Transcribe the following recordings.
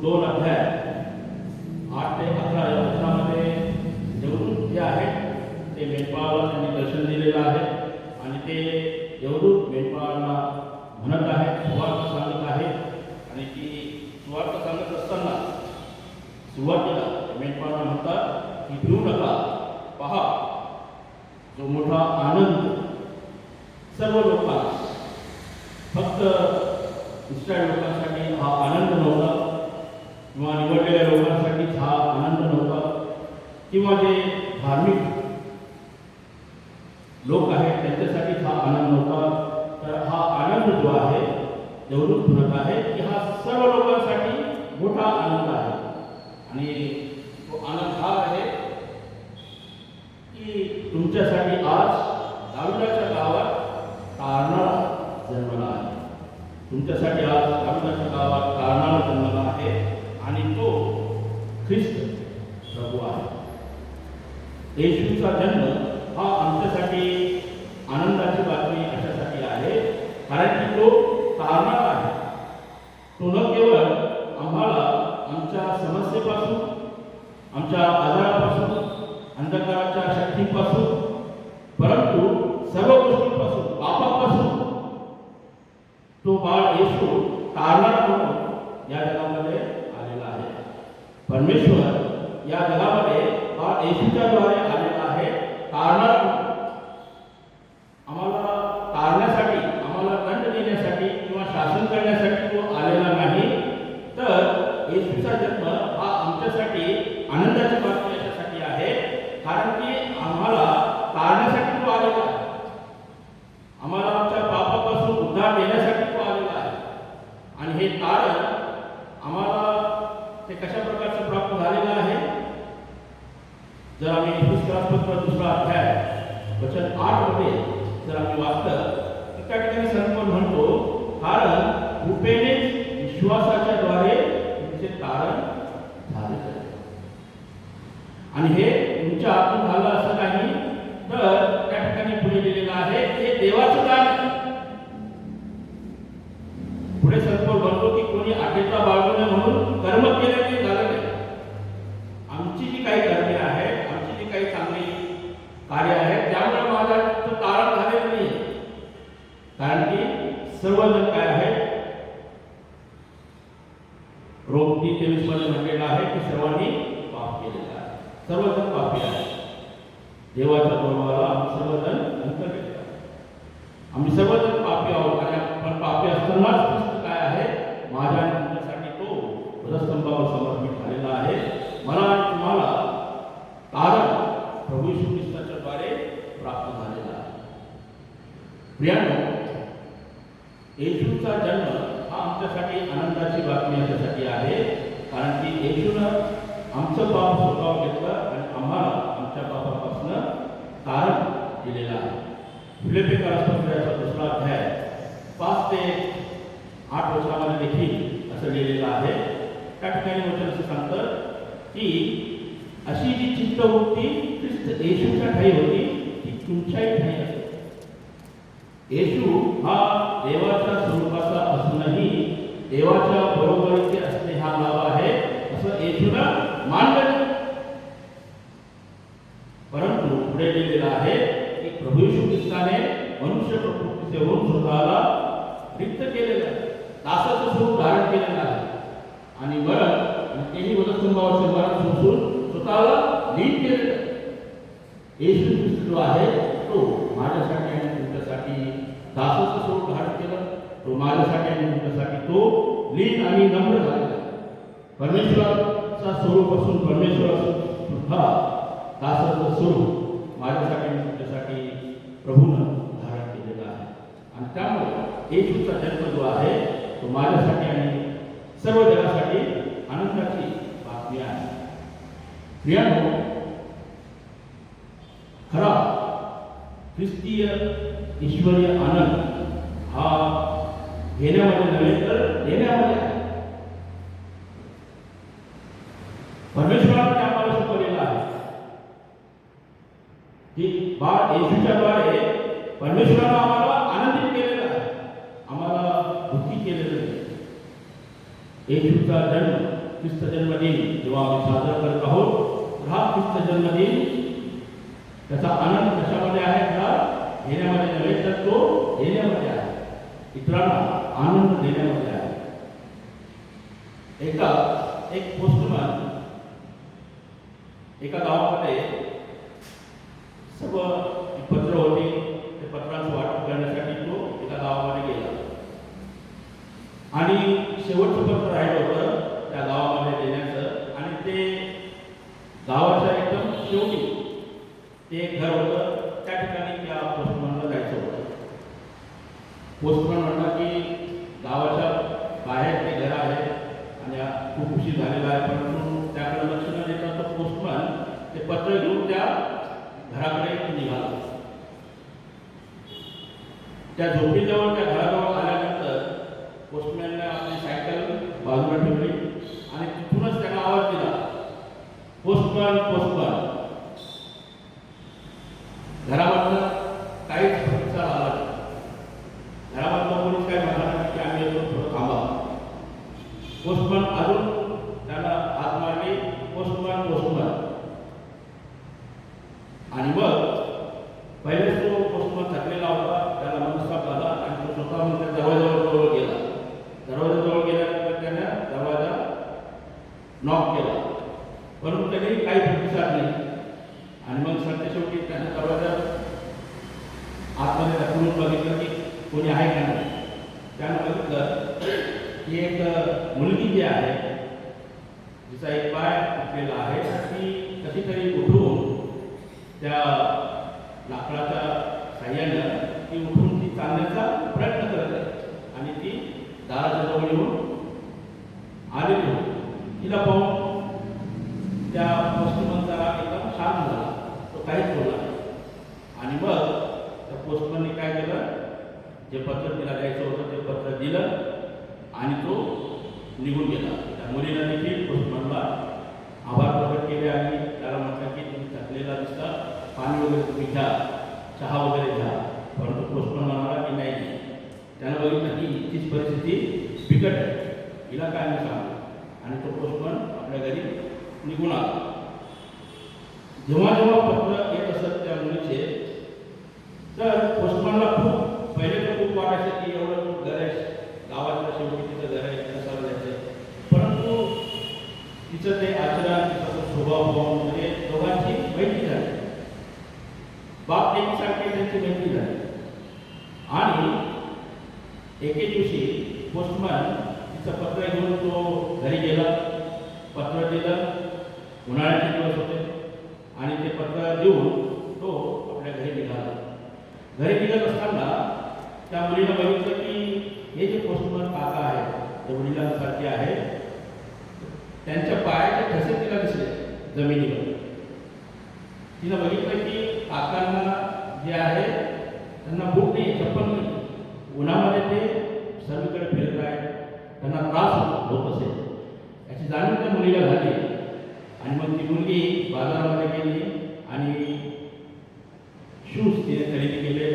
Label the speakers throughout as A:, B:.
A: दोन अध्याय 8 ते 11 या वचनामध्ये देवदूत जे आहेत ते मेंढपाळाला त्यांनी दर्शन दिलेलं आहे आणि ते देवदूत मेंढपाळाला म्हणत आहेत, सुवार्ता सांगत आहेत आणि ती सुवार्ता सांगत असताना सुरुवातीला मेंढपाळाला म्हणतात की भिऊ नका, पहा जो मोठा आनंद सर्व लोकांना, फक्त इस्रायल लोकांसाठी हा आनंद नव्हता किंवा निवडलेल्या लोकांसाठीच हा आनंद नव्हता किंवा जे धार्मिक लोक आहेत त्यांच्यासाठीच हा आनंद नव्हता, तर हा आनंद जो आहे देवदूत म्हणत आहे की हा सर्व लोकांसाठी मोठा आनंद आहे. आणि तो आनंद हा आहे की तुमच्यासाठी आज दाविदाच्या गावात तारणारा जन्मला आहे. तुमच्यासाठी आज दाविदाच्या गावात तारणारा जन्मला आहे आणि तो ख्रिस्त प्रभू आहे. येशूचा जन्म हा आमच्यासाठी आनंदाची बातमी अशासाठी आहे कारण की तो तारणारा आहे. तो न केवळ आम्हाला आमच्या समस्येपासून, आमच्या आजारापासून, अंधकाराच्या शक्तीपासून, परंतु सर्व गोष्टींपासून, पापापासून तो बाळ येशू तारणारा म्हणून या जगामध्ये आलेला आहे. परमेश्वर या जगामध्ये बाळ येशूच्या द्वारे आलेला आहे तारणारा म्हणून. आम्हाला तारण्यासाठी, आम्हाला दंड देण्यासाठी किंवा शासन करण्यासाठी तो आलेला नाही, तर येशूचा जन्म हा आमच्यासाठी आनंदाची बातमी याच्यासाठी आहे कारण की आम्हाला तारण्यासाठी तो आलेला आहे. आम्हाला आमच्या पापापासून उद्धार देण्यासाठी तो आलेला आहे आणि हे तारण आम्हाला ते कशा प्रकारचं प्राप्त झालेलं आहे. जर आम्ही पुस्तकास्पत्र 2 अध्याय वचन 8 मध्ये जर आम्ही वाचलं तर त्या ठिकाणी संत म्हणतो, कारण कृपेनेच विश्वासाच्या द्वारे तुमचे तारण झाले. आणि हे तुमच्या हातून झालं असं नाही, तर त्या ठिकाणी पुढे लिहिलेलं आहे हे देवाचं दान आहे. पुढे संत म्हणतो की कोणी आटेचा बाळगू नये म्हणून कर्म केल्याने झालं नाही. आमची जी काही कर्मे आहेत, आमची जी काही चांगली कार्य आहेत त्यामुळे माझं तारण झालेलं नाही, कारण की सर्वजण काय आहे, रोम 3:23 मध्ये म्हटलेलं आहे की सर्वांनी पाप केलेलं आहे. सर्वजण पापी आहेत. देवाच्या बरोबरला आम्ही सर्वजण अंतर घेतला. आम्ही सर्वजण पापी आहोत आणि आपण पापी असतानाच ख्रिस्त काय आहे, माझ्या आणि तुमच्यासाठी तो वधस्तंभावर समर्पित झालेला आहे. मला आणि तुम्हाला तारण प्रभू येशू ख्रिस्ताच्या द्वारे प्राप्त झालेला आहे. प्रियांनो, येशूचा जन्म हा आमच्यासाठी आनंदाची बातमी याच्यासाठी आहे कारण की येशूनं आमचं पाप स्वतःवर घेतलं आणि आम्हाला आमच्या पापापासून तारण दिलेलं आहे. फिलिप्पियरास पत्राचा 2 अध्याय 5 ते 8 वचनामध्ये देखील असं लिहिलेलं आहे. त्या ठिकाणी वचन असं सांगतं की अशी जी चित्तवृत्ती ख्रिस्त येशूच्या ठायी होती ती तुमच्याही ठायी असेल. येशू हा देवाच्या स्वरूपाचा असूनही देवाच्या बरोबरीचे असणे हा लाभ आहे असं येशूला मानलं. परंतु पुढे लिहिलेलं आहे की प्रभू येशू ख्रिस्ताने मनुष्य प्रकृतीचे होऊन स्वतःला रिक्त केलेलं आहे, दासाचं स्वरूप धारण केलेलं आहे आणि मरण, तेही वधस्तंभावरचे मरण सोसून स्वतःला लीन केलेलं आहे. येशू ख्रिस्त जो आहे तो माझ्यासाठी आणि तुमच्यासाठी दासाचं स्वरूप धारण केलं, तो माझ्यासाठी आणि तुमच्यासाठी तो लीन आणि नम्र झालेला आहे. परमेश्वराचा स्वरूप असून परमेश्वर असून सुद्धा दासाचं स्वरूप माझ्यासाठी आणि तुमच्यासाठी प्रभूनं धारण केलेलं आहे. आणि त्यामुळे येशूचा जन्म जो आहे तो माझ्यासाठी आणि सर्व जगासाठी आनंदाची बातमी आहे. प्रियांनो, खरा ख्रिस्तीय ईश्वरीय आनंद हा घेण्यामध्ये नव्हे तर देण्यामध्ये आहे. परमेश्वराने आम्हाला शिकवलेलं आहे की बाळ येशूच्या द्वारे परमेश्वराने आम्हाला आनंदित केलेलं आहे, आम्हाला दुःखी केलेलं नाही. येशूचा जन्म, ख्रिस्त जन्मदिन जेव्हा आम्ही साजरा करत आहोत, हा ख्रिस्त जन्मदिन त्याचा आनंद कशामध्ये आहे? का घेण्यामध्ये नव्हे तर तो देण्यामध्ये आहे, इतरांना आनंद देण्यामध्ये आहे. एक पोस्टमन एका गावामध्ये सर्व पत्र होती, ते पत्रांचं वाटप करण्यासाठी तो एका गावामध्ये गेला आणि शेवटचं पत्र राहिलं होतं त्या गावामध्ये देण्याचं. आणि ते गावाच्या एकदम शेवटी ते एक घर होतं, त्या ठिकाणी त्या पोस्टमनला जायचं होतं. पोस्टमन म्हणला की गावाच्या बाहेर ते घर आहे आणि खूप उशीर झालेला आहे, परंतु त्याकडे लक्ष न देता तो पोस्टमन ते पत्र घेऊन त्या घराकडे निघाला. त्या झोपडीजवळ, त्या घराजवळ आल्यानंतर पोस्टमॅनने आपली सायकल बाजूला ठेवली आणि तिथूनच त्याला आवाज दिला, पोस्टमन पोस्टमन. घरामधनं काहीच प्रतिसाद आला नाही. घरामधलं कोणीच काय म्हणाला नाही की आम्ही येतो, थोडं थांबा. पोस्टमन अजून त्याला हात मारली, पोस्टमन पोस्टमन. आणि मग पहिलेच तो पोस्टमन थकलेला होता, त्याला मनस्ताप झाला आणि तो स्वतः मग त्या दरवाजाजवळ गेला. दरवाजाजवळ गेल्यानंतर त्याने दरवाजा नॉक केला, परंतु त्याने काही प्रतिसाद नाही. आणि मग सरते शेवटी त्याने दरवाजा आतमध्ये ढकलून बघितलं की कोणी आहे का नाही. त्यानं बघितलं की एक मुलगी जी आहे, जिचा एक पाय तुटलेला आहे, ती कशी तरी उठून त्या लाकडाच्या साह्यानं ती उठून ती चालण्याचा प्रयत्न करत आहे आणि ती दाराच्या जवळ येऊन आलेली होती. तिला पाहून त्या पोस्टमनचा राग एकदम शांत झाला, तो काहीच बोलला नाही. आणि मग त्या पोस्टमनने काय केलं, जे पत्र तिला द्यायचं होतं ते पत्र दिलं आणि तो निघून गेला. त्या मुलीनं देखील पोस्टमनला आभार प्रकट केले आणि त्याला म्हटलं की तुम्ही थकलेला दिसता, पाणी वगैरे तुम्ही घ्या, चहा वगैरे घ्या. परंतु पोस्टमन म्हणाला की नाही. त्यानं बघितलं की इतकीच परिस्थिती बिकट आहे, हिला काय मी सांगू. आणि तो पोस्टमन आपल्या घरी निघून आला. जेव्हा जेव्हा पत्र येत असत त्या मुलीचे, तर पोस्टमनला खूप पहिले तर खूप वाटायचं की एवढं खूप घर आहे, गावाच्या शेवटी तिचं घर आहे, कशाला जायचं. परंतु तिचं ते आचरण, तिचा तो स्वभाव पाहून म्हणजे दोघांची मैत्री झाली, बाप लेकीसारखी त्यांची मैत्री झाली. आणि एके दिवशी पोस्टमन तिचं पत्र घेऊन तो घरी गेला. पत्र दिलं, उन्हाळ्याचे दिवस होते आणि ते पत्र देऊन तो आपल्या घरी निघाला. घरी निघत असताना त्या मुलीनं बघितलं की हे जे पोस्टमन काका आहेत, ते वडिलांसारखे आहेत, त्यांच्या पायाचे ठसे तिला दिसले जमिनीवर. तिनं बघितलं की काकांना जे आहे त्यांना बूट नाही, चप्पल नाही, उन्हामध्ये ते सर्वीकडे फिरत आहेत, त्यांना त्रास होत असेल याची जाणीव त्या मुलीला झाली. आणि मग ती मुलगी बाजारामध्ये गेली आणि शूज तिने खरेदी केले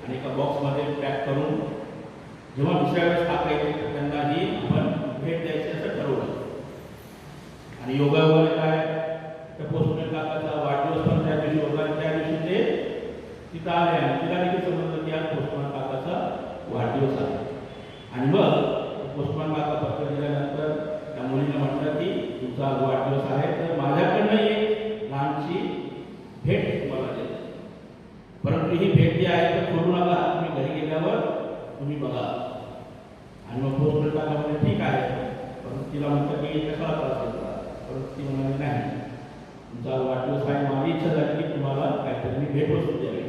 A: आणि एका बॉक्समध्ये पॅक करून जेव्हा दुसऱ्या वेळेस काका येते तर त्यांनाही आपण भेट द्यायची असं ठरवलं. आणि योगायोगाने काय, त्या पोस्टमॅन काकाचा वाढदिवस पण त्या दिवशी होता आणि त्या दिवशी ते तिथं आले आणि तिला देखील समजलं की आज पोस्टमॅन काकाचा वाढदिवस आहे. आणि मग पोस्टमॅन काका पत्र दिल्यानंतर त्या मुलीनं म्हटलं की तुमचा आज वाढदिवस आहे, तर माझ्याकडनं एक लहानशी भेट तुम्हाला देते, परंतु ही भेट जी आहे तर खोलू नका, तुम्ही घरी गेल्यावर तुम्ही बघा. आणि मग पोस्टमॅन काका म्हणजे ठीक आहे, परंतु तिला म्हटलं की कशाला त्रास देता. परंतु ती म्हणाली नाही, तुमचा वाढदिवस आहे, माझी इच्छा झाली की तुम्हाला काहीतरी मी भेटवस्तू द्यावी.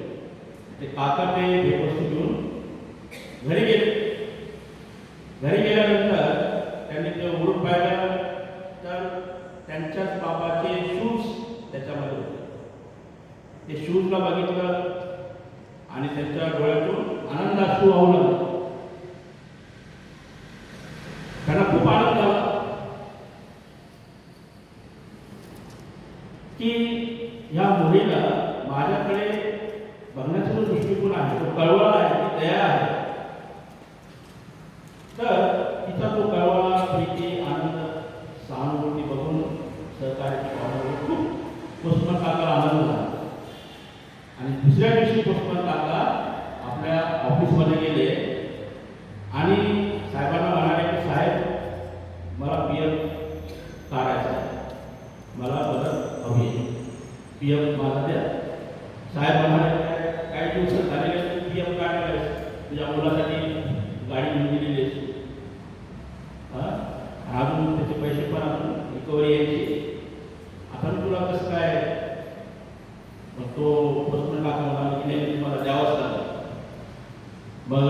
A: ते काका ते भेटवस्तू घेऊन घरी गेले. घरी गेल्यानंतर त्यांनी ते उघडून पाहिलं तर त्यांच्याच बाबाचे शूज त्याच्यामध्ये होते. ते शूजला बघितलं आणि त्यांच्या डोळ्यातून आनंदाश्रू वाहू लागले. त्यांना खूप आनंद झाला की या मुलीला माझ्याकडे बघण्याचा जो दृष्टिकोन आहे, तो कळवळा आहे, ती दया आहे. तर तिचा तो कळवळा, प्रीती, सहकार्याची भावना खूप पोस्टमन काकाला आनंद झाला. आणि दुसऱ्या दिवशी पोस्टमन काका आपल्या ऑफिसमध्ये गेले आणि साहेबांना म्हणाले की साहेब मला PF काढायचं आहे, मला मदत हवी आहे, PF मला द्या. साहेब म्हणाले काही दिवसात झालेले PF काढले, तुझ्या मुलासाठी गाडी घेऊन दिलेली आहे, अजून त्याचे पैसे पण अजून रिकव्हरी यायची, आता तुला कसं काय. मग तो पोस्टमन काका म्हणाला की नाही तुम्हाला द्यावंच लागेल. मग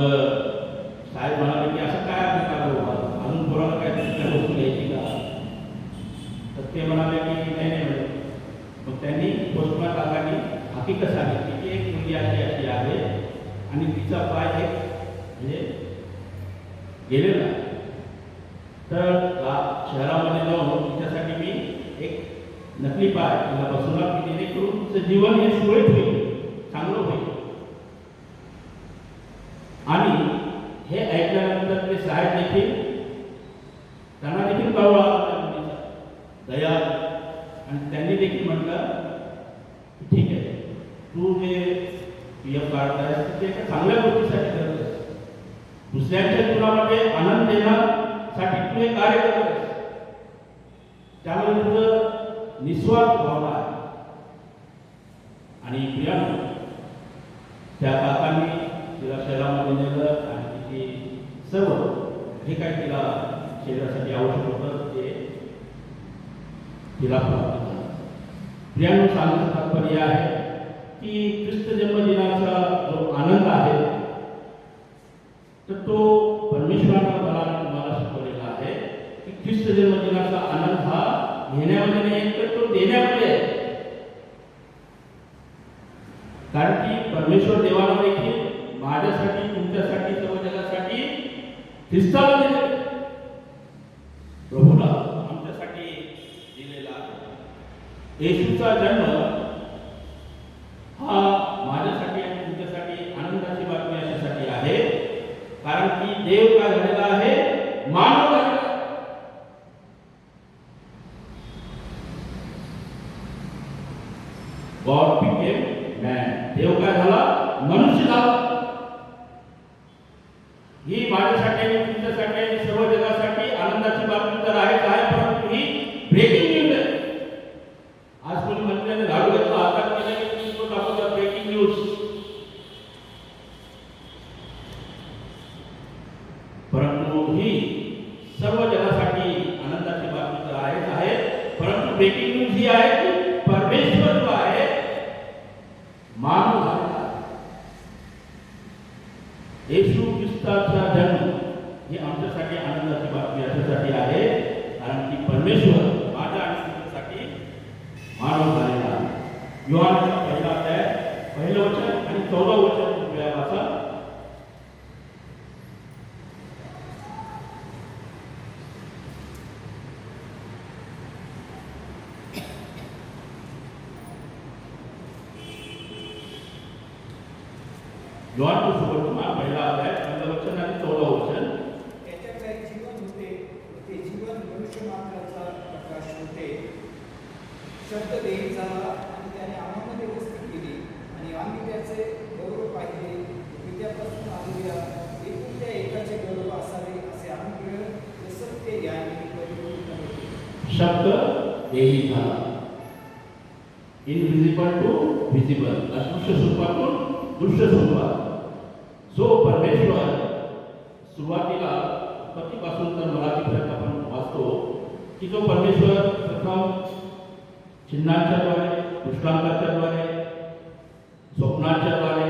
A: साहेब म्हणाले की असं काय आपण का करू, अजून कोणाला काय दुसऱ्या वस्तू घ्यायची का. तर ते म्हणाले की नाही नाही. मग त्यांनी पोस्टमन काकांनी हकीकत सांगितली की एक मुलगी अशी अशी आहे आणि तिचा पाय एक म्हणजे गेलेला आहे, तर शहरामध्ये जाऊन तिच्यासाठी मी एक नकली पाय तिला बसवला की जेणेकरून तिचं जीवन हे सुरळीत होईल, चांगलं होईल. आणि हे ऐकल्यानंतर ते साहेब देखील त्यांना देखील कळवळा त्या मुलीचा दया, आणि त्यांनी देखील म्हटलं की ठीक आहे, तू जे PF काढतायस ते एका चांगल्या गोष्टीसाठी करत आहेस, दुसऱ्यांच्या जीवनामध्ये आनंद देण्यासाठी तू हे कार्य करत आहेस, त्यामुळे तुझं निस्वार्थ भावना आहे. आणि प्रियांका त्या काकांनी तिला शहरामध्ये नेलं आणि तिची सर्व जे काही तिला शरीरासाठी आवश्यक होतं ते तिला प्राप्त झालं. प्रियांका सांगण्याचं तात्पर्य आहे की ख्रिस्त जन्मदिनाचा जो आनंद आहे तर तो परमेश्वरानं मला तुम्हाला शिकवलेला आहे की ख्रिस्त जन्मदिनाचा आनंद हा घेण्यामध्ये नाही तर तो देण्यामध्ये आहे. कारण की परमेश्वर देवाला देखील माझ्यासाठी, तुमच्यासाठी, सर्व जगासाठी ख्रिस्ताला दिले, प्रभूला आमच्यासाठी दिलेला आहे. येशूचा जन्म हा माझ्यासाठी आणि तुमच्यासाठी आनंदाची बातमी अशासाठी आहे कारण की देव काय झालेला आहे, मानव झालेला आहे. गॉड बिकेम मॅन, देव काय झाला, मनुष्य झाला. ही माझ्यासाठी आणि तुमच्यासाठी आणि सर्व जगासाठी आनंदाची बातमी तर आहेच आहे, परंतु ही ब्रेकिंग न्यूज आहे. आज कोणी मंत्र्याने झाडू घेतला, हातात केलं की तो दाखवला ब्रेकिंग न्यूज. परंतु ही सर्व जगासाठी आनंदाची बातमी तर आहेच आहे, परंतु ब्रेकिंग न्यूज ही आहे की परमेश्वर जो आहे मानव झालेला आहे. येशू ख्रिस्ताचा जन्म ही आमच्यासाठी आनंदाची बातमी याच्यासाठी आहे कारण की परमेश्वर माझ्या आणि तुमच्यासाठी मानव झालेला आहे. योहानचा पहिला अध्याय पहिलं वचन आणि 14 वचन कृपया वाचा. योहान सुवर्तमान पहिला अध्याय पहिलं वचन आणि 14 वचन.
B: त्याच्याकडे जीवन होते, ते जीवन मनुष्य मात्राचा प्रकाश होते. शब्द देह झाला आणि त्याने आम्हामध्ये वस्ती केली आणि आम्ही त्याचे गौरव पाहिले. विद्यापासून आलेल्या एकुलत्या एकाचे गौरव असावे असे अनुग्रह व सत्य याने परिपूर्ण होते.
A: शब्द देही झाला, इनव्हिजिबल टू व्हिजिबल, अदृश्य स्वरूपातून दृश्य स्वरूपात. जो परमेश्वर सुरुवातीला उत्पत्तीपासून तर मराठीपर्यंत आपण वाचतो की जो परमेश्वर प्रथम चिन्हांच्या द्वारे, दृष्टांताच्या द्वारे, स्वप्नांच्या द्वारे,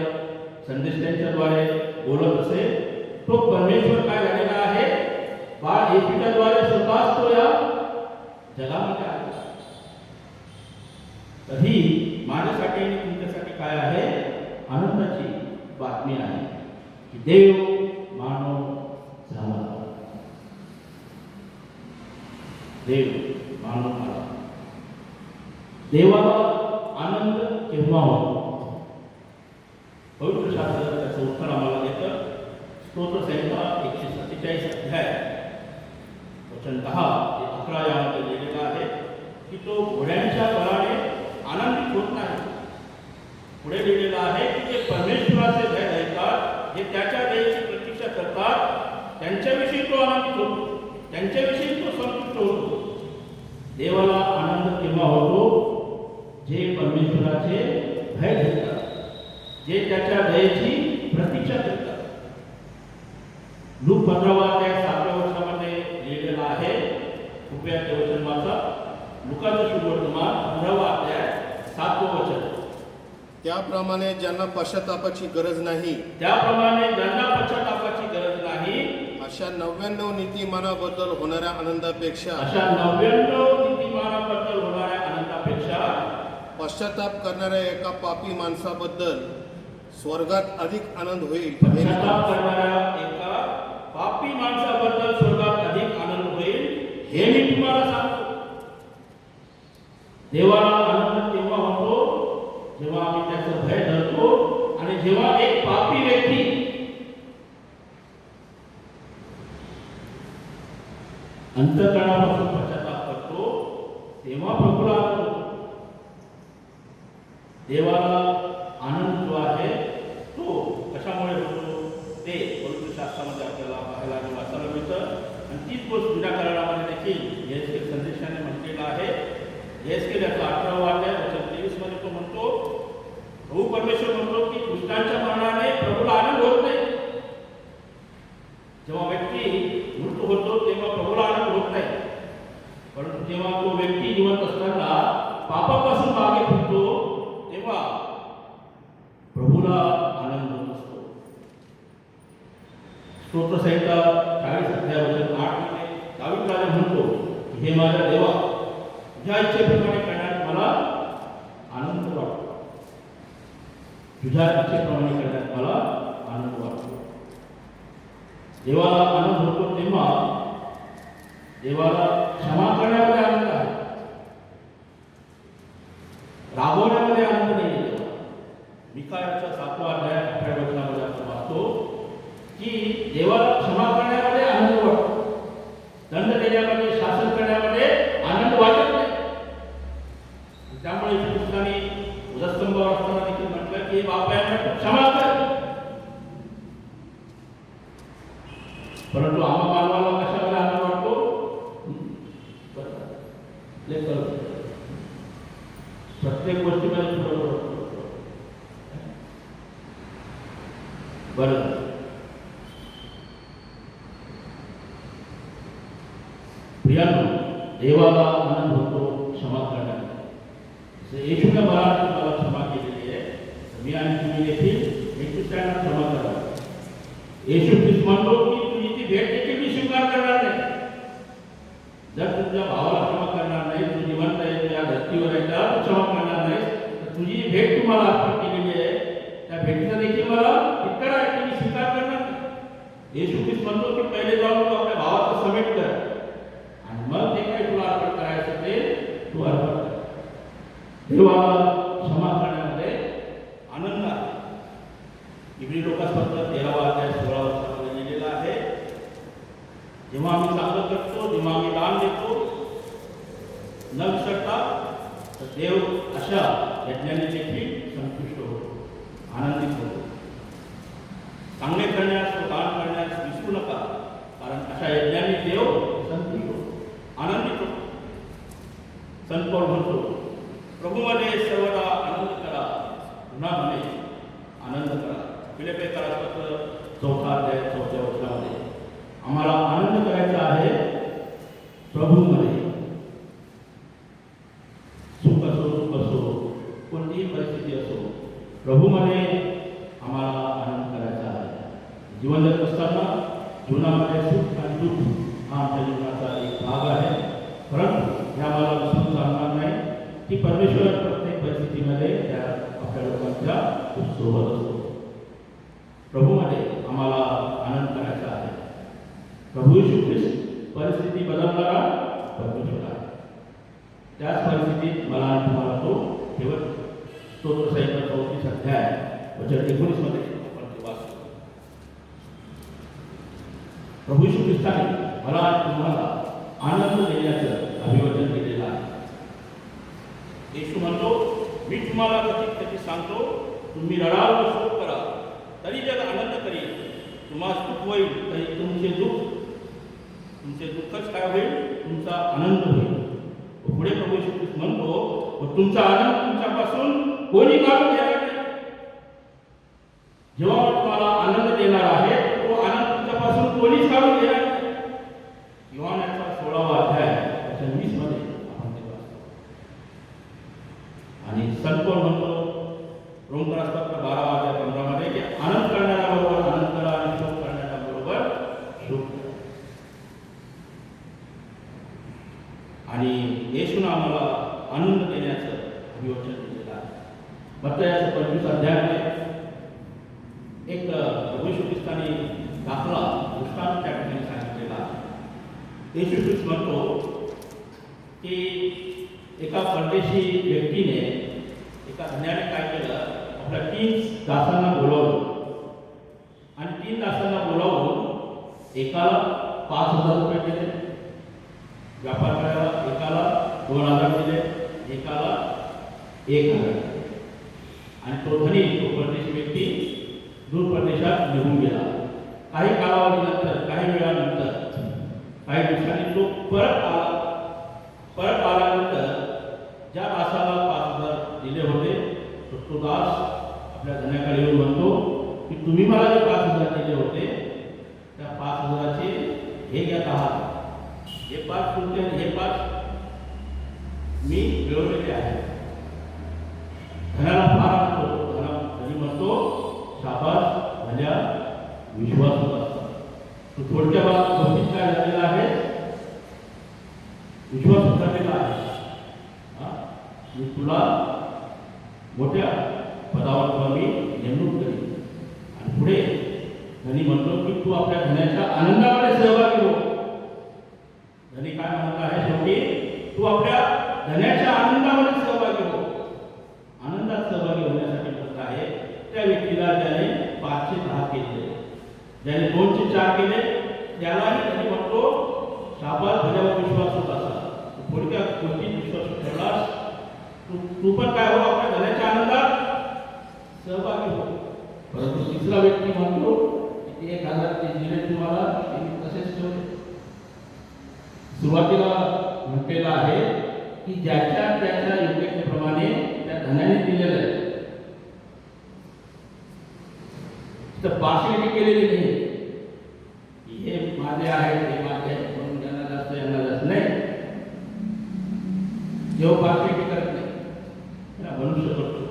A: संदेशांच्या द्वारे बोलत असे, तो परमेश्वर काय झालेला आहे, बाळ येशूच्या द्वारे स्वतःच तो या जगामध्ये आला. तर ही माझ्यासाठी आणि तुमच्यासाठी काय आहे, आनंदाची बातमी आहे की देव मानव झाला, देव मानव झाला. देवाला आनंद केव्हा होतो, पवित्र शास्त्रात त्याचं उत्तर आम्हाला देतं. स्तोत्र संहिता 147 अध्याय वचन 10 ते 11 यामध्ये लिहिलेलं आहे. की तो घोड्यांच्या बळाने आनंदित होत नाही. पुढे लिहिलेलं आहे की जे परमेश्वराचे भय धरतात, जे त्याच्या दयेची प्रतीक्षा करतात, त्यांच्याविषयी तो आनंदित होतो, त्यांच्याविषयी तो संतुष्ट होतो. देवाला आनंद केव्हा होतो? जे परमेश्वराचे भय धरतात, जे त्याच्या दयेची प्रतीक्षा करतात. लूक 15:7 वर्षामध्ये लिहिलेलं आहे. कृपया ते वचन वाचा. लुकाचं शुभवर्तमान 15:7.
C: त्याप्रमाणे ज्यांना पश्चातापाची गरज नाही,
A: त्याप्रमाणे ज्यांना पश्चातापाची गरज नाही,
C: अशा 99 नीतिमानाबद्दल होणाऱ्या आनंदापेक्षा
A: अशा 99 नीतिमानाबद्दल होणाऱ्या आनंदापेक्षा
C: पश्चाताप करणाऱ्या एका पापी माणसाबद्दल स्वर्गात अधिक आनंद होईल.
A: पश्चाताप करणाऱ्या एका पापी माणसाबद्दल स्वर्गात अधिक आनंद होईल, हे मी तुम्हाला सांगतो. देवाला आनंद तेव्हा होतो जेव्हा आम्ही त्याचं भय धरतो, आणि जेव्हा एक पापी व्यक्ती अंतःकरणापासून पश्चाताप करतो, तेव्हा प्रभूला आनंद होतो. देवाला आनंद जो आहे तो कशामुळे होतो ते पवित्र शास्त्रामध्ये आपल्याला पाहायला आणि वाचायला मिळतं. आणि तीच गोष्ट जुन्या करारामध्ये देखील येशकेल संदेशाने म्हटलेलं आहे. येशकेल याचा 18वा अध्याय वचन 23 मध्ये तो म्हणतो, प्रभू परमेश्वर म्हणतो की दुष्टांच्या मरणाने प्रभूला आनंद होत नाही. जेव्हा व्यक्ती मृत्यू होतो तेव्हा प्रभूला आनंद होत नाही, परंतु जेव्हा तो व्यक्ती जिवंत असताना पापापासून मागे फिरतो तेव्हा प्रभूला आनंद होत असतो. स्तोत्रसंहिता 40:8 मध्ये दावीद राजा म्हणतो, हे माझ्या देवा, तुझ्या इच्छेप्रमाणे करण्यात मला आनंद वाटतो. तुझ्या इच्छेप्रमाणे करण्यात मला आनंद वाटतो. देवाला आनंद होतो तेव्हा देवाला क्षमा करण्यामध्ये आनंद आहे, राबवण्यामध्ये आनंद नाही आहे. मिकायाच्या 7वा अध्याय 18 वचनामध्ये आपण वाचतो की देवाला क्षमा करण्यामध्ये आनंद वाटतो, दंड देण्यामध्ये, शासन करण्यामध्ये आनंद वाटत नाही. त्यामुळे ख्रिस्तानी उदस्तंभावर असताना देखील म्हटलं की बापायांना तू क्षमा कर. परंतु आम्हा मानवाला कशामध्ये आनंद वाटतो? प्रत्येक गोष्टीमध्ये बरं. प्रियानो, देवाला आनंद होतो क्षमा करण्यात. येशूच्या बळाने तुम्हाला क्षमा केलेली आहे. मी आणि तुम्ही देखील एकमेकांना क्षमा करा. येशू ख्रिस्त म्हणतो की तुझी ती भेट देखील मी स्वीकार करणार नाही. जर तुझ्या भावाला क्षमा करणार नाही, तू जिवंत आहे, या धर्तीवर आहे, त्याला तू क्षमा करणार नाही, तर तुझी भेट तुम्हाला अर्पण केलेली आहे, त्या भेटीचा देखील मला तितका आहे की मी स्वीकार करणार नाही. येशू ख्रिस्त म्हणतो की पहिले जाऊन तू आपल्या भावाचं सबमिट कर, आणि मग ते काही तुला अर्पण करायचं ते तू अर्पण कर. देवाला क्षमा करण्यामध्ये आनंद आहे. इब्री लोकांपत्र 13वा अध्याय 16 वर्षामध्ये लिहिलेला आहे. जेव्हा आम्ही चांगलं करतो, जेव्हा आम्ही दान देतो न विसरता, तर देव अशा यज्ञाने देखील संतुष्ट होतो, आनंदित होतो. चांगले करण्यास व दान करण्यास विसरू नका, कारण अशा यज्ञाने देव संतुष्ट होतो, आनंदित होतो. संत पौल म्हणतो, प्रभूमध्ये सर्वदा आनंद करा, पुन्हा म्हणे आनंद करा. फिलिप्पियरास पत्र 4 अध्याय 4 वचनामध्ये आम्हाला आनंद करायचा आहे प्रभूमध्ये. सुख असो, दुःख असो, कोणतीही परिस्थिती असो, प्रभूमध्ये आम्हाला आनंद करायचा आहे. जीवन जगत असताना जीवनामध्ये सुख आणि दुःख हा आमच्या जीवनाचा एक भाग आहे, परंतु या मला विसरून चालणार नाही की परमेश्वर प्रत्येक परिस्थितीमध्ये त्या आपल्या लोकांच्या सोबत असतो. प्रभूमध्ये आम्हाला आनंद करायचा आहे. प्रभू येशू ख्रिस्त परिस्थिती बदलणारा परमेश्वर आहे. त्याच परिस्थितीत मला आणि तुम्हाला तो ठेवत. स्तोत्रसंहिता 34 अध्याय वचन 19 मध्ये आपण ते वाचतो. प्रभू येशू ख्रिस्ताने मला आणि तुम्हाला आनंद देण्याचं अभिवचन केलेलं आहे. तुम्हाला कधी सांगतो, तुम्ही रडाल व शोक करा तरी जग आनंद करेल. तुम्हाला सुख होईल तरी तुमचे दुःखच काय होईल, तुमचा आनंद होईल. पुढे प्रभू येशू ख्रिस्त म्हणतो, व तुमचा आनंद तुमच्यापासून कोणी काढून घेणार नाही. जेव्हा तुम्हाला आनंद देणार आहे तो आनंद तुमच्यापासून कोणीच काढून घेणार नाही. योहानाचा 16वा अध्याय 20 मध्ये आपण ते वाचतो. आणि संत म्हणतो रोमकरासपत्र 12वा अध्याय 15 मध्ये की आनंद करणाऱ्याबरोबर आनंद करा आणि शोक करणाऱ्याबरोबर शोक करा. आणि येशूने आम्हाला आनंद देण्याचं अभिवचन दिलेलं आहे. मत्तयाच्या 25 अध्यायामध्ये एक प्रभू येशू ख्रिस्ताने दाखला दृष्टांत त्या ठिकाणी सांगितलेला आहे. येशू ख्रिस्त म्हणतो की एका परदेशी व्यक्तीने, एका धन्याने काय केलं, आपल्या 3 दासांना बोलावलं आणि 3 दासांना बोलावून एकाला 5,000 रुपये दिले, व्यापार करायला एकाला 2,000 दिले, एकाला 1,000. आणि तो धनी, तो परदेशी व्यक्ती दूर प्रदेशात निघून गेला. काही कालावधीनंतर, काही वेळानंतर, काही दिवसांनी तो परत आल्यानंतर ज्या दासाला 5,000 दिले होते तो दास आपल्या धन्याकडे येऊन म्हणतो की तुम्ही मला जे 5,000 दिले होते त्या 5,000चे हे घ्या 10. हे 5 तुमचे आणि हे 5 मी मिळवलेले आहे. धनाला फार आनंद होतो. धनी म्हणतो, शाबास, भल्या विश्वास होता. तो थोडक्या बाबतीत काय झालेला आहे, विश्वास उतरलेला आहे. मी तुला मोठ्या पदावर तुला मी नेमणूक करीन. आणि पुढे धनी म्हणतो की तू आपल्या धन्याच्या आनंदामध्ये सहभागी हो. धनी काय म्हणत आहे शेवटी, तू आपल्या धन्याच्या आनंदामध्ये सहभागी हो. आनंदात सहभागी होण्यासाठी म्हणत आहे त्या व्यक्तीला ज्याने 5चे 10 केले, ज्याने 2चे 4 केले, त्यालाही धनी म्हणतो शाबास, भल्या विश्वास होत असा. थोडक्या गोष्टीत विश्वास ठेवलास तू पण काय हो, आपल्या धन्याच्या आनंदात सहभागी हो. परंतु तिसरा व्यक्ती म्हणतो की 1,000 ते दिले तुम्हाला, तसेच ठेवले. सुरुवातीला म्हटलेलं आहे की ज्याच्या त्याच्या योग्यतेप्रमाणे त्या धन्याने दिलेलं आहे. तर पार्शियालिटी केलेली नाही, हे माझे आहे, हे माझे आहे म्हणून यांना जास्त यांना जास्त नाही. जेव्हा पार्शियालिटी करत नाही, मनुष्य करतो.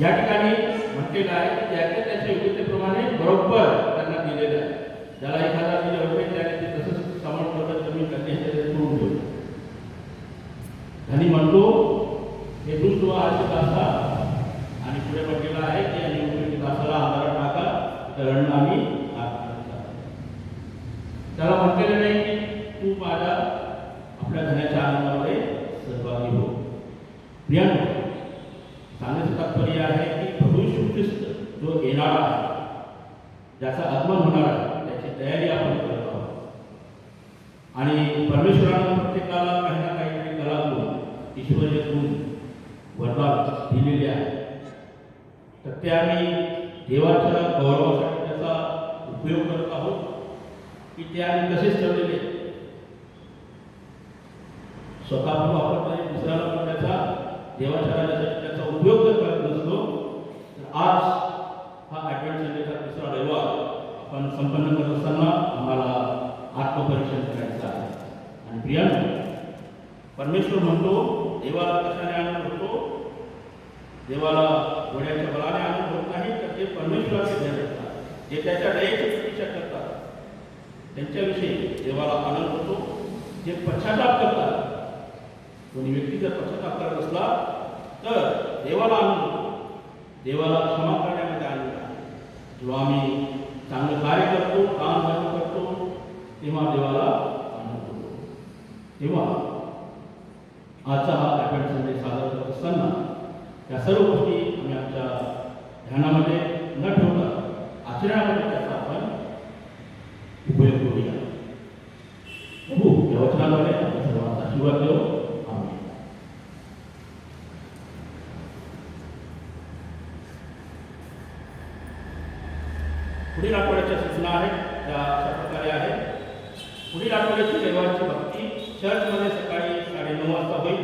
A: या ठिकाणी म्हटलेलं आहे की ज्याच्या त्याच्या योग्यतेप्रमाणे बरोबर त्यांना दिलेलं आहे. ज्याला 1,000 दिले होते त्याने ते तसंच सामान पद्धत कमी करणे करून ठेवलं. धनी म्हणतो हे दुष्ट व आळशी दासा. आणि पुढे म्हटलेलं आहे की आणि दासाला अंधारात टाका, कारण आम्ही त्याला म्हटलेलं नाही की तू माझ्या आपल्या धन्याच्या आनंदामध्ये सहभागी हो. प्रियांनो, सांगण्याचं तात्पर्य आहे की प्रभू येशू ख्रिस्त जो येणारा आहे, ज्याचा आगमन होणार आहे, त्याची तयारी आपण करत आहोत. आणि परमेश्वरानं प्रत्येकाला काही ना काहीतरी कलागुण, ईश्वरीय गुण, वरदान दिलेले आहे. तर ते आम्ही देवाच्या गौरवासाठी त्याचा उपयोग करत आहोत की ते आम्ही तसेच ठेवलेले, स्वतः पण वापरत नाही, दुसऱ्याला पण त्याचा देवाच्या राज्यासाठी त्याचा उपयोग जर करत नसतो तर आज हा ॲडव्हेंट संडेचा 3रा रविवार आपण संपन्न करत असताना आम्हाला आत्मपरीक्षण करायचं आहे. आणि प्रियांनो, परमेश्वर म्हणतो देवाला कशाने आनंद होतो, देवाला घोड्याच्या बलाने आनंद होत नाही, तर ते परमेश्वराचे ध्येय असतात, जे त्याच्या दयेची प्रतीक्षा करतात त्यांच्याविषयी देवाला आनंद होतो. जे पश्चाताप करतात, कोणी व्यक्ती जर पश्चाताप करत असला तर देवाला आनंद होतो. देवाला क्षमा करण्यामध्ये आनंद आहे. जेव्हा आम्ही चांगलं कार्य करतो, काम करतो, तेव्हा देवाला आनंद होतो. तेव्हा आजचा हा ॲडव्हेंट संडे साजरा करत असताना या सर्व गोष्टी आम्ही आमच्या ध्यानामध्ये न ठेवता आचरणामध्ये त्याचा आपण उपयोग करूया. प्रभू या वचनाद्वारे आपण सर्वांचा आशीर्वाद देऊ. आमेन. पुढील आठवड्याची रविवारची भक्ती चर्चमध्ये सकाळी 9:30 वाजता होईल.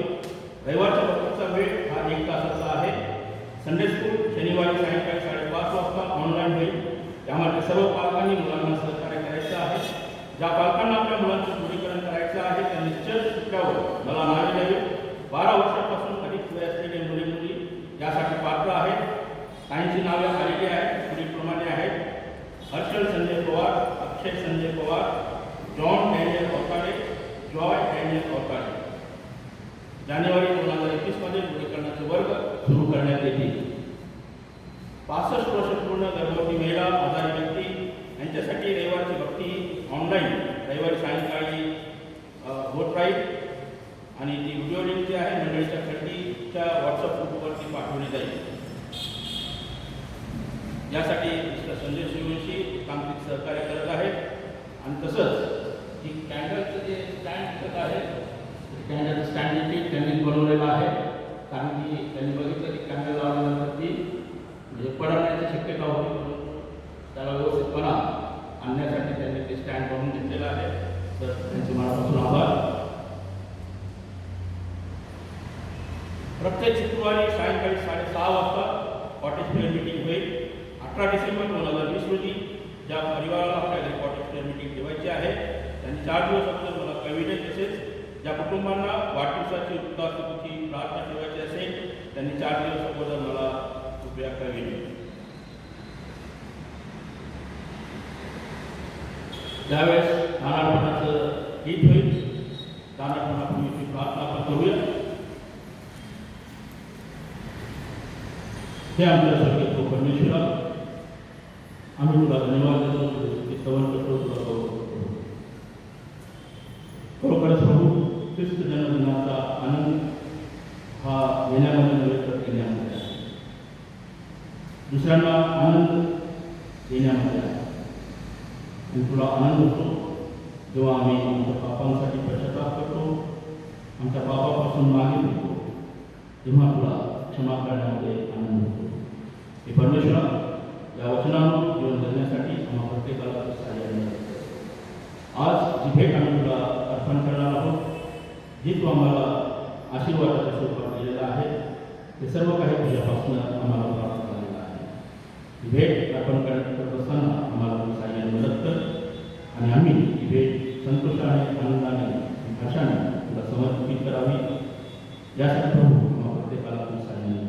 A: रविवारच्या भक्तीचा वेळ हा 1 तासाचा आहे. संडे स्कूल शनिवारी सायंकाळी 5:30 वाजता ऑनलाईन होईल. यामध्ये सर्व पालकांनी मुलांना सहकार्य करायचं आहे. ज्या पालकांना आपल्या मुलांचं दूरीकरण करायचं आहे त्यांनी चर्च सुटल्यावर मला नावे द्यावी. 12 वर्षापासून अधिक वय असलेले मुली यासाठी पात्र आहेत. काहींची नावे आलेली आहेत, पुढीलप्रमाणे आहेत: Harshal Sanjay Pawar, Akshay Sanjay Pawar, John Daniel Autade, Joy Daniel Autade. जानेवारी 2021 मध्ये दूरीकरणाचे वर्ग सुरू करण्यात येतील. 65 वर्ष पूर्ण गर्भवती महिला, आजारी व्यक्ती यांच्यासाठी रविवारची भक्ती ऑनलाईन रविवारी सायंकाळी होत राहील आणि ती व्हिडिओ लिंक जी आहे मंडळीच्या खंडीच्या व्हॉट्सअप ग्रुपवरती पाठवली जाईल. यासाठी मिस्टर संजय शिवशी तांत्रिक सहकार्य करत आहेत. आणि तसंच ही कॅन्डलचं जे स्टँड दिसत आहे, कॅन्डलचं स्टँड देखील त्यांनी बनवलेलं आहे. कारण की त्यांनी बघितलं की कॅन्डल लावल्यानंतर ती म्हणजे पडण्याची शक्यता होती, परंतु त्याला व्यवस्थितपणा आणण्यासाठी त्यांनी ते स्टँड बनवून घेतलेलं आहे. तर त्यांचे मनापासून आभार. प्रत्येक शुक्रवारी सायंकाळी 6:30 वाजता कॉटेज फेअर मीटिंग होईल. 18 डिसेंबर 2020 रोजी ज्या परिवाराला आपल्या घरी कॉटेज फेअर मीटिंग ठेवायची आहे त्यांनी 4 दिवस अगोदर मला कळविले. तसेच ज्या कुटुंबांना वाढदिवसाची उत्साहाची प्रार्थना ठेवायची असेल त्यांनी 4 दिवस अगोदर मला कृपया कळविले. त्यावेळेस दानार्पणाचं गीत होईल. दानार्पणापूर्वीची प्रार्थना आपण करूया. हे आमच्या स्वर्गीय परमेश्वरा, आम्ही तुला धन्यवाद देतो की सवन करतो तुला खरोखरच प्रभू ख्रिस्त जन्मदिनाचा आनंद हा येण्यामध्ये नव्हे तर देण्यामध्ये आहे. दुसऱ्यांना आनंद देण्यामध्ये आहे. आणि तुला आनंद होतो जेव्हा आम्ही आमच्या पापांसाठी पश्चाताप करतो, आमच्या पापापासून मागे फिरतो, तेव्हा तुला क्षमा करण्यामध्ये आनंद होतो. हे परमेश्वरा, या वचनानं जीवन जगण्यासाठी आम्हा प्रत्येकाला सहाय्य मिळतं. आज जी भेट आम्ही तुला अर्पण करणार आहोत, जी तू आम्हाला आशीर्वादाच्या स्वरूपात दिलेलं आहे, ते सर्व काही तुझ्यापासून आम्हाला प्राप्त झालेलं आहे. ही भेट अर्पण करत असताना आम्हाला तू सहाय्याने मदत कर आणि आम्ही ही भेट संतोषाने, आनंदाने, भाषाने तुला समर्पित करावी. यासाठी प्रभू आम्हा प्रत्येकाला तू सहाय्याने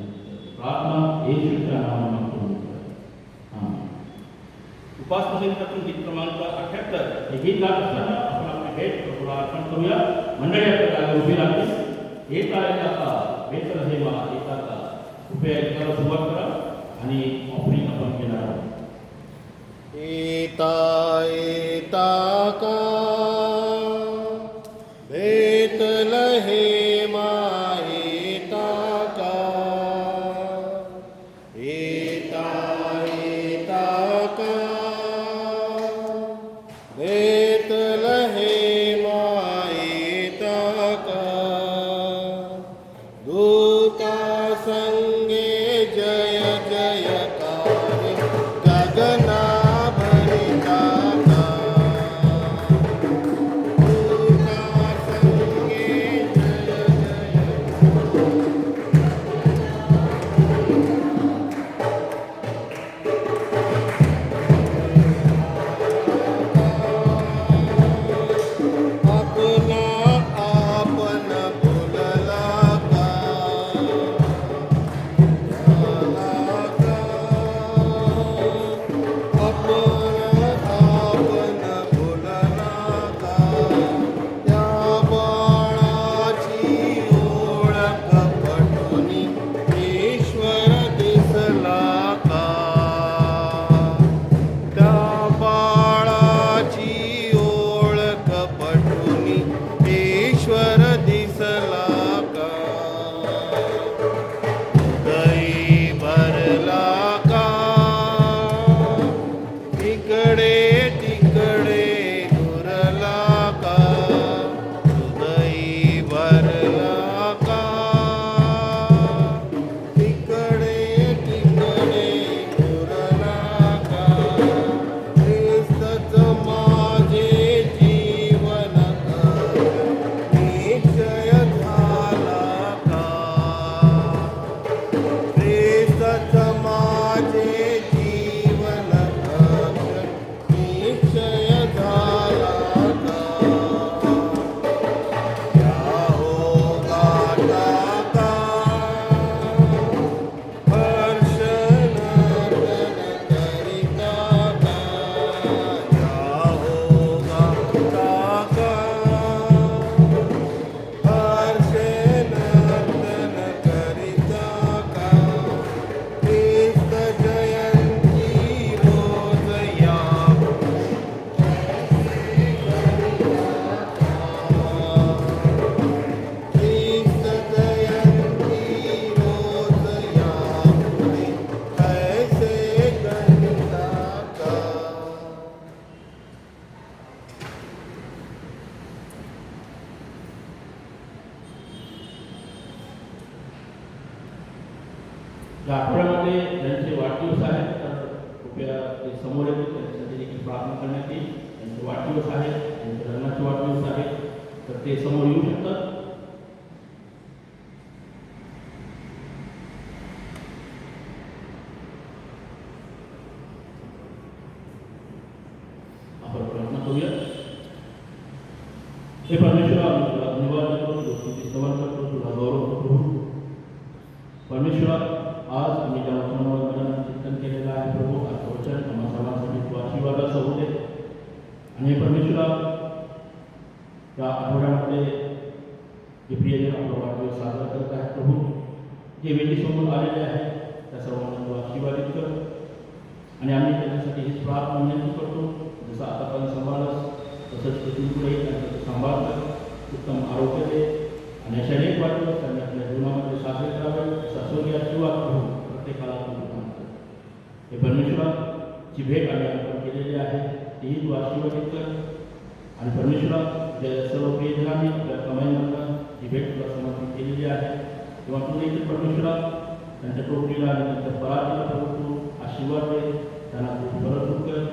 A: प्रार्थना येशूच्या नावाने मागतो. उपासनेतून गीत क्रमांक 78 हे गीत गात असताना आपण आपली भेट प्रभूला अर्पण करूया. मंडळी आपल्या जागेवर उभी राहतील. येता येता भेट रहे मा येता का, कृपया गीताला सुरुवात करा आणि ऑफरिंग आपण घेणार आहोत.
C: येता येता का बेतलहेमा येता का, येता येता का बेतलहेमा येता का, दूता संगे जय जयकार गगना भरिता का, दूता संगे जय जय
A: या आठवड्यामध्ये ज्यांचे वाढदिवस आहेत तर कृपया ते समोर येतील, त्यांच्यासाठी देखील प्रार्थना करण्यात येईल. त्यांचे वाढदिवस आहेत, त्यांच्या लग्नाचे वाढदिवस आहेत, तर ते समोर येऊ शकतात. आपण प्रार्थना करूया. हे परमेश्वर, आम्ही तुला धन्यवाद देतो, तुझी स्तवन करतो, तुला गौरव करतो. परमेश्वर, आज आम्ही ज्या वचनावर चिंतन केलेलं आहे प्रभू, आज वचन आम्हा सर्वांसाठी तू आशीर्वादाचं होऊ दे. आणि हे परमेश्वर, या आठवड्यामध्ये जे प्रियजन आपला वाढदिवस साजरा करत आहे प्रभू, जे वेदीसमोर आलेले आहेत त्या सर्वांना तू आशीर्वादित कर. आणि आम्ही त्यांच्यासाठी हीच प्रार्थना विनंती करतो, जसं आतापर्यंत सांभाळस तसंच तिथून पुढे त्यांचं सांभाळ कर, उत्तम आरोग्य दे. आणि अशा अनेक वाढदिवस त्यांनी आपल्या जीवनामध्ये साजरे करावे, असा स्वर्गीय आशीर्वाद प्रभू प्रत्येकाला तू प्रदान कर. हे परमेश्वर, जी भेट आम्ही आपण केलेली आहे तीही तू आशीर्वादित कर. आणि परमेश्वर, ज्या सर्व प्रियजनांनी आपल्या कमाईमधून जी भेट तुला समर्पित केलेली आहे, तेव्हा तू देखील परमेश्वर त्यांच्या टोपलीला आणि त्यांच्या परातीला प्रभू तू आशीर्वाद दे, त्यांना तू भरपूर कर,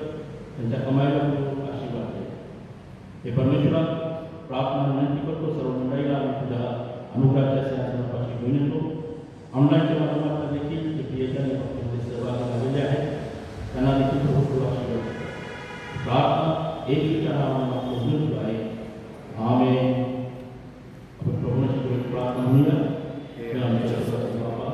A: त्यांच्या कमाईला तू आशीर्वाद दे. हे परमेश्वर, प्रार्थना विनंती करतो सर्व मंडळीला आणि तुझ्या अनुग्रहाच्या सिंहासनापाशी घेऊन येतो. ऑनलाईनच्या माध्यमातून देखील जे प्रियजन यामध्ये सहभागी झालेले आहेत त्यांना देखील प्रभू तू आशीर्वाद दे. प्रार्थना येशूच्या नावाने मागतो आहे. आमेन. आपण प्रभूची प्रार्थना म्हणूया. हे आमच्या सर्वांचे बाबा,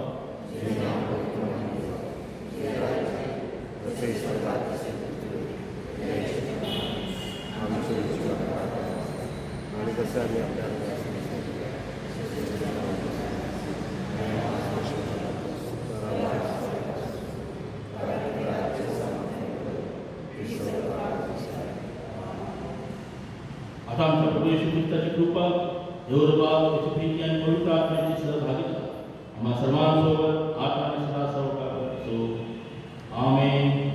C: आणि कसं आम्ही आपल्या
A: आता आमच्या प्रभू येशू ख्रिस्ताची कृपा, देवबाब त्याची प्रीती आणि पवित्र आत्म्याची सहभागिता आम्हा सर्वांसोबत आता आणि सदा सर्व काळ असो. आमेन.